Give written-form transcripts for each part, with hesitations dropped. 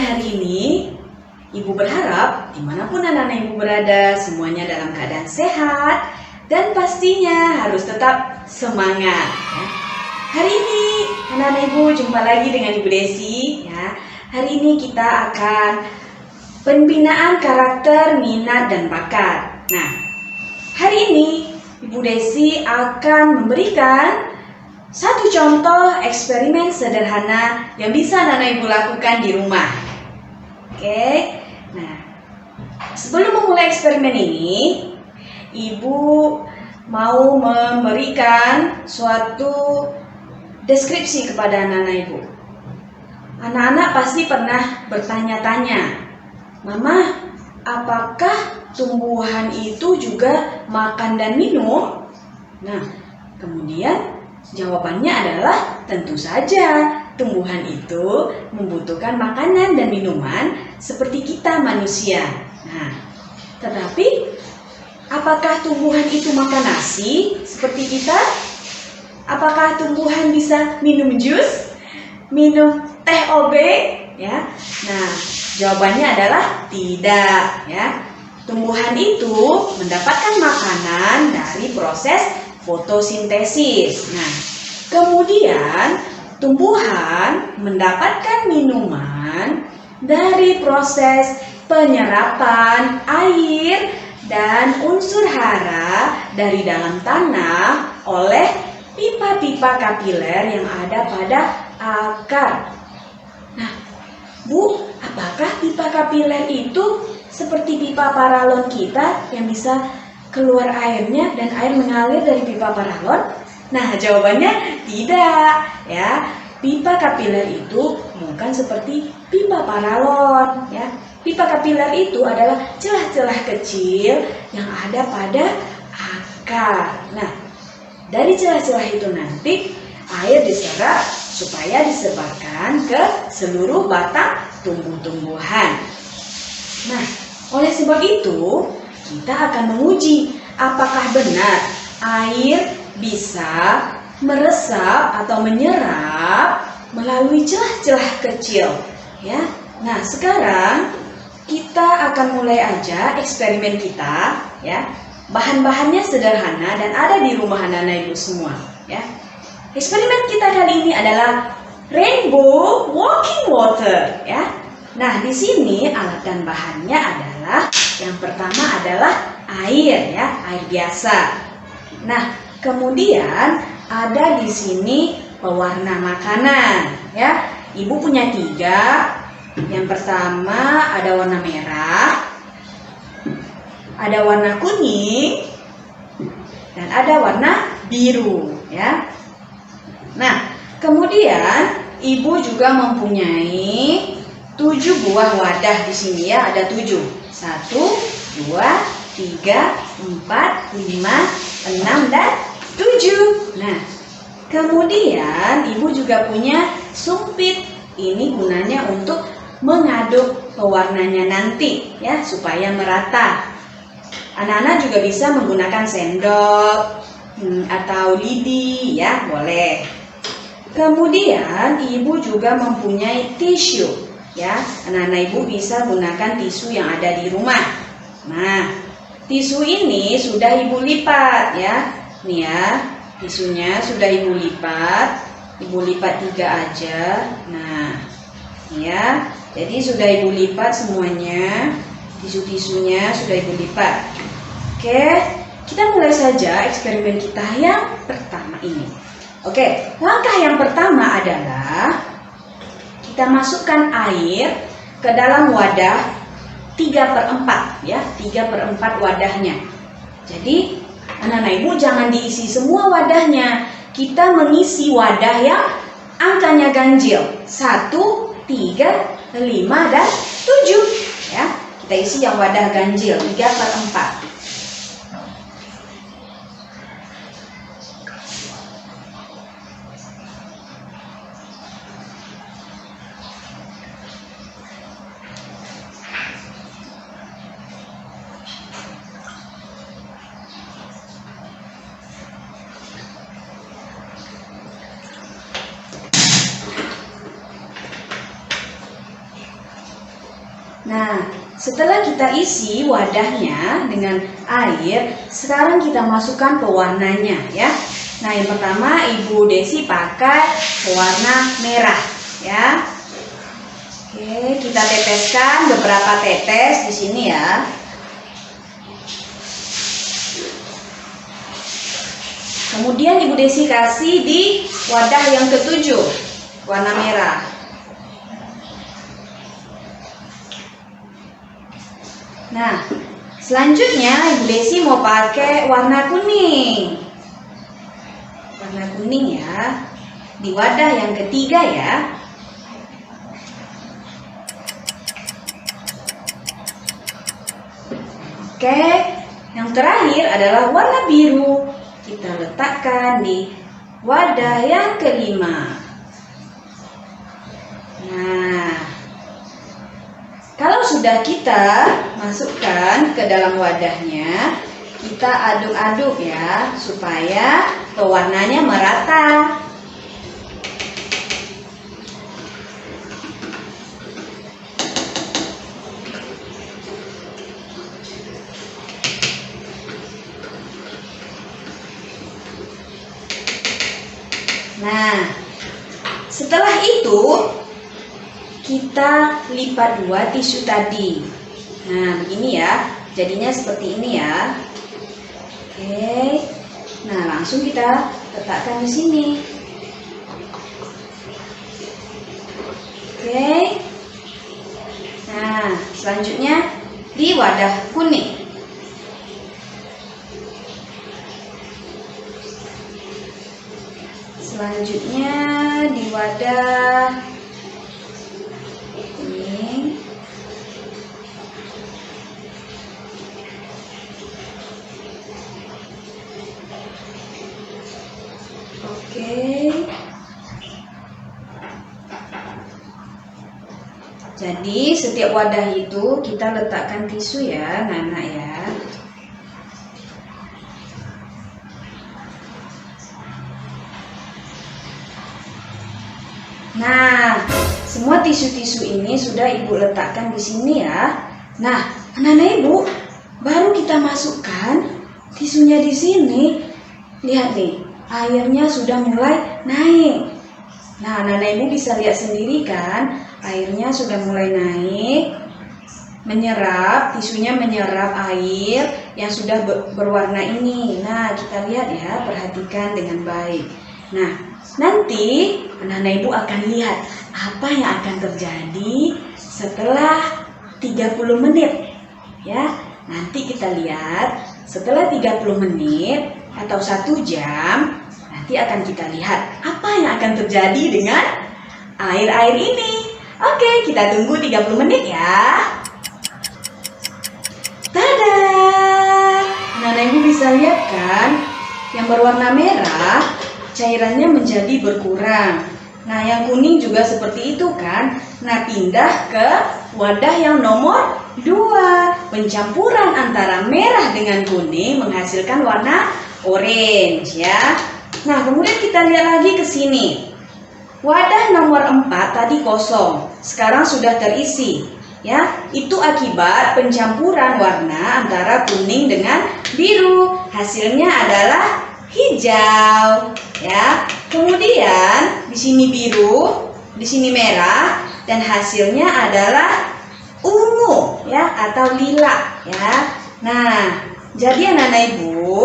hari ini, Ibu berharap dimanapun anak-anak Ibu berada, semuanya dalam keadaan sehat dan pastinya harus tetap semangat. Ya. Hari ini anak-anak Ibu jumpa lagi dengan Ibu Desi. Ya. Hari ini kita akan pembinaan karakter, minat, dan bakat. Nah, hari ini Ibu Desi akan memberikan satu contoh eksperimen sederhana yang bisa anak-anak Ibu lakukan di rumah. Oke, nah sebelum memulai eksperimen ini, Ibu mau memberikan suatu deskripsi kepada anak-anak Ibu. Anak-anak pasti pernah bertanya-tanya, Mama, apakah tumbuhan itu juga makan dan minum? Nah, kemudian jawabannya adalah tentu saja. Tumbuhan itu membutuhkan makanan dan minuman seperti kita manusia. Nah, tetapi apakah tumbuhan itu makan nasi seperti kita? Apakah tumbuhan bisa minum jus, minum teh OB? Ya. Nah, jawabannya adalah tidak. Ya. Tumbuhan itu mendapatkan makanan dari proses fotosintesis. Nah, kemudian tumbuhan mendapatkan minuman dari proses penyerapan air dan unsur hara dari dalam tanah oleh pipa-pipa kapiler yang ada pada akar. Nah, Bu, apakah pipa kapiler itu seperti pipa paralon kita yang bisa keluar airnya dan air mengalir dari pipa paralon? Nah, jawabannya tidak, ya. Pipa kapiler itu bukan seperti pipa paralon, ya. Pipa kapiler itu adalah celah-celah kecil yang ada pada akar. Nah, dari celah-celah itu nanti air diserap supaya disebarkan ke seluruh batang tumbuh-tumbuhan. Nah, oleh sebab itu, kita akan menguji apakah benar air bisa meresap atau menyerap melalui celah-celah kecil, ya. Nah, sekarang kita akan mulai aja eksperimen kita, ya. Bahan-bahannya sederhana dan ada di rumah anak-anak Ibu semua, ya. Eksperimen kita kali ini adalah rainbow walking water, ya. Nah, di sini alat dan bahannya adalah yang pertama adalah air, ya, air biasa. Nah, kemudian ada di sini pewarna makanan, ya. Ibu punya 3. Yang pertama ada warna merah, ada warna kuning, dan ada warna biru, ya. Nah, kemudian Ibu juga mempunyai 7 buah wadah di sini, ya. Ada 7. 1, 2, 3, 4, 5, 6, dan 7. Nah, kemudian Ibu juga punya sumpit. Ini gunanya untuk mengaduk pewarnanya nanti, ya, supaya merata. Anak-anak juga bisa menggunakan sendok atau lidi, ya, boleh. Kemudian Ibu juga mempunyai tisu, ya. Anak-anak Ibu bisa gunakan tisu yang ada di rumah. Nah, tisu ini sudah Ibu lipat, ya. Nih, ya, tisunya sudah Ibu lipat. Ibu lipat 3 aja. Nah, ya, jadi sudah Ibu lipat semuanya. Tisu-tisunya sudah Ibu lipat. Oke, kita mulai saja eksperimen kita yang pertama ini. Oke, langkah yang pertama adalah kita masukkan air ke dalam wadah 3/4, ya, 3/4 wadahnya. Jadi anak-anak Ibu jangan diisi semua wadahnya. Kita mengisi wadah yang angkanya ganjil. 1, 3, 5, dan 7, ya. Kita isi yang wadah ganjil 3/4. Nah, setelah kita isi wadahnya dengan air, sekarang kita masukkan pewarnanya ya. Nah, yang pertama Ibu Desi pakai pewarna merah ya. Oke, kita teteskan beberapa tetes di sini ya. Kemudian Ibu Desi kasih di wadah yang ketujuh, warna merah. Nah, selanjutnya Ibu Desi mau pakai warna kuning. Warna kuning ya, di wadah yang ketiga ya. Oke, yang terakhir adalah warna biru. Kita letakkan di wadah yang kelima. Nah, kalau sudah kita masukkan ke dalam wadahnya, kita aduk-aduk ya, supaya pewarnanya merata. Nah, setelah itu kita lipat dua tisu tadi. Nah, begini ya, jadinya seperti ini ya. Oke, nah langsung kita letakkan di sini. Oke, nah selanjutnya di wadah kuning. Selanjutnya di wadah kuning. Oke. Jadi setiap wadah itu kita letakkan tisu ya, anak-anak ya. Nah, semua tisu-tisu ini sudah Ibu letakkan di sini ya. Nah, anak-anak Ibu, baru kita masukkan tisunya di sini. Lihat nih, airnya sudah mulai naik. Nah, anak-anak Ibu bisa lihat sendiri kan, airnya sudah mulai naik, menyerap, tisunya menyerap air yang sudah berwarna ini. Nah, kita lihat ya, perhatikan dengan baik. Nah, nanti anak-anak Ibu akan lihat apa yang akan terjadi setelah 30 menit ya. Nanti kita lihat setelah 30 menit atau 1 jam, nanti akan kita lihat apa yang akan terjadi dengan air-air ini. Oke, kita tunggu 30 menit ya. Tada! Anak-anak Ibu bisa lihat kan, yang berwarna merah cairannya menjadi berkurang. Nah, yang kuning juga seperti itu kan. Nah, pindah ke wadah yang nomor 2. Pencampuran antara merah dengan kuning menghasilkan warna orange ya. Nah, kemudian kita lihat lagi ke sini. Wadah nomor 4 tadi kosong, sekarang sudah terisi ya. Itu akibat pencampuran warna antara kuning dengan biru. Hasilnya adalah hijau ya. Kemudian di sini biru, di sini merah, dan hasilnya adalah ungu ya atau lila ya. Nah, jadi anak-anak Ibu,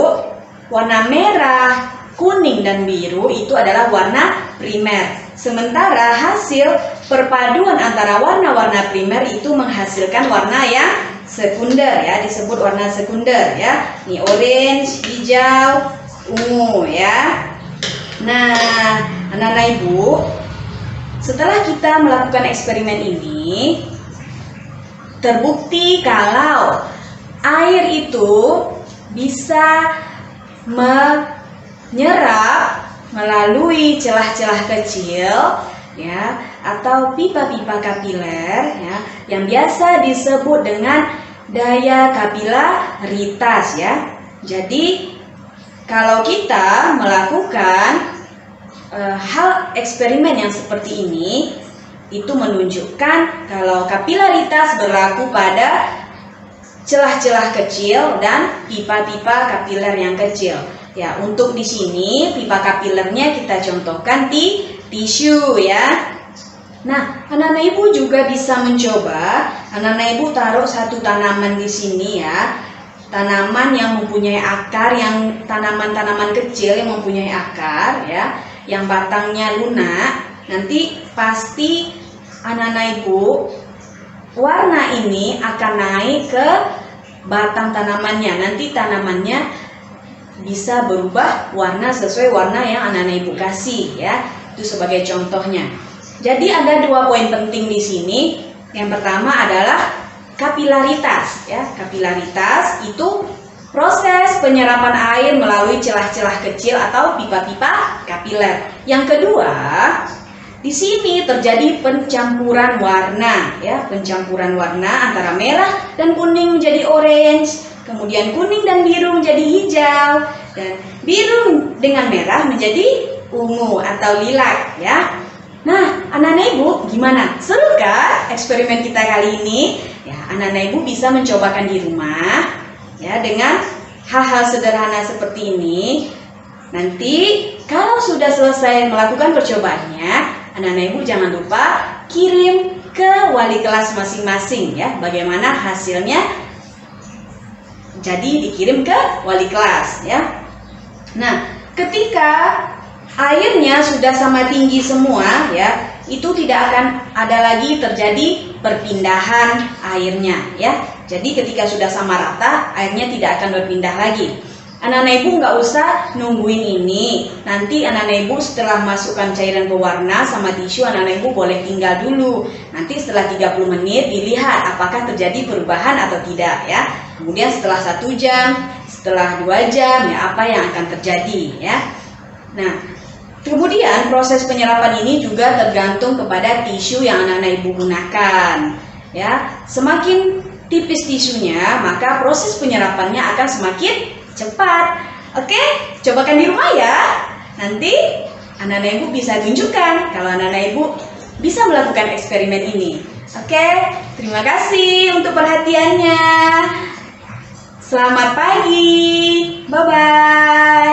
warna merah, kuning dan biru itu adalah warna primer. Sementara hasil perpaduan antara warna-warna primer itu menghasilkan warna yang sekunder ya, disebut warna sekunder ya. Ini orange, hijau, ungu ya. Nah, anak-anak Ibu, setelah kita melakukan eksperimen ini, terbukti kalau air itu bisa menyerap melalui celah-celah kecil ya, atau pipa-pipa kapiler ya, yang biasa disebut dengan daya kapilaritas ya. Jadi kalau kita melakukan hal eksperimen yang seperti ini, itu menunjukkan kalau kapilaritas berlaku pada celah-celah kecil dan pipa-pipa kapiler yang kecil. Ya, untuk di sini pipa kapilernya kita contohkan di tisu ya. Nah, anak-anak ibu juga bisa mencoba. Anak-anak ibu taruh satu tanaman di sini ya. Tanaman yang mempunyai akar, yang tanaman-tanaman kecil yang mempunyai akar ya, yang batangnya lunak. Nanti pasti anak-anak ibu warna ini akan naik ke batang tanamannya. Nanti tanamannya bisa berubah warna sesuai warna yang anak-anak ibu kasih ya. Itu sebagai contohnya. Jadi ada 2 poin penting di sini. Yang pertama adalah kapilaritas ya. Kapilaritas itu proses penyerapan air melalui celah-celah kecil atau pipa-pipa kapiler. Yang kedua, di sini terjadi pencampuran warna ya, pencampuran warna antara merah dan kuning menjadi orange, kemudian kuning dan biru menjadi hijau, dan biru dengan merah menjadi ungu atau lilac ya. Nah, anak-anak ibu gimana? Seru kan eksperimen kita kali ini? Ya, anak-anak ibu bisa mencobakan di rumah ya dengan hal-hal sederhana seperti ini. Nanti kalau sudah selesai melakukan percobaannya, anak-anak ibu jangan lupa kirim ke wali kelas masing-masing ya, bagaimana hasilnya. Jadi dikirim ke wali kelas ya. Nah, ketika airnya sudah sama tinggi semua ya, itu tidak akan ada lagi terjadi perpindahan airnya ya. Jadi ketika sudah sama rata, airnya tidak akan berpindah lagi. Anak-anak ibu nggak usah nungguin ini. Nanti anak-anak ibu setelah masukkan cairan pewarna sama tisu, anak-anak ibu boleh tinggal dulu. Nanti setelah 30 menit dilihat apakah terjadi perubahan atau tidak ya. Kemudian setelah 1 jam, setelah 2 jam ya, apa yang akan terjadi ya. Nah, kemudian proses penyerapan ini juga tergantung kepada tisu yang anak-anak ibu gunakan ya. Semakin tipis tisunya, maka proses penyerapannya akan semakin cepat. Oke, cobakan di rumah ya. Nanti anak-anak ibu bisa tunjukkan kalau anak-anak ibu bisa melakukan eksperimen ini. Oke, terima kasih untuk perhatiannya. Selamat pagi. Bye-bye.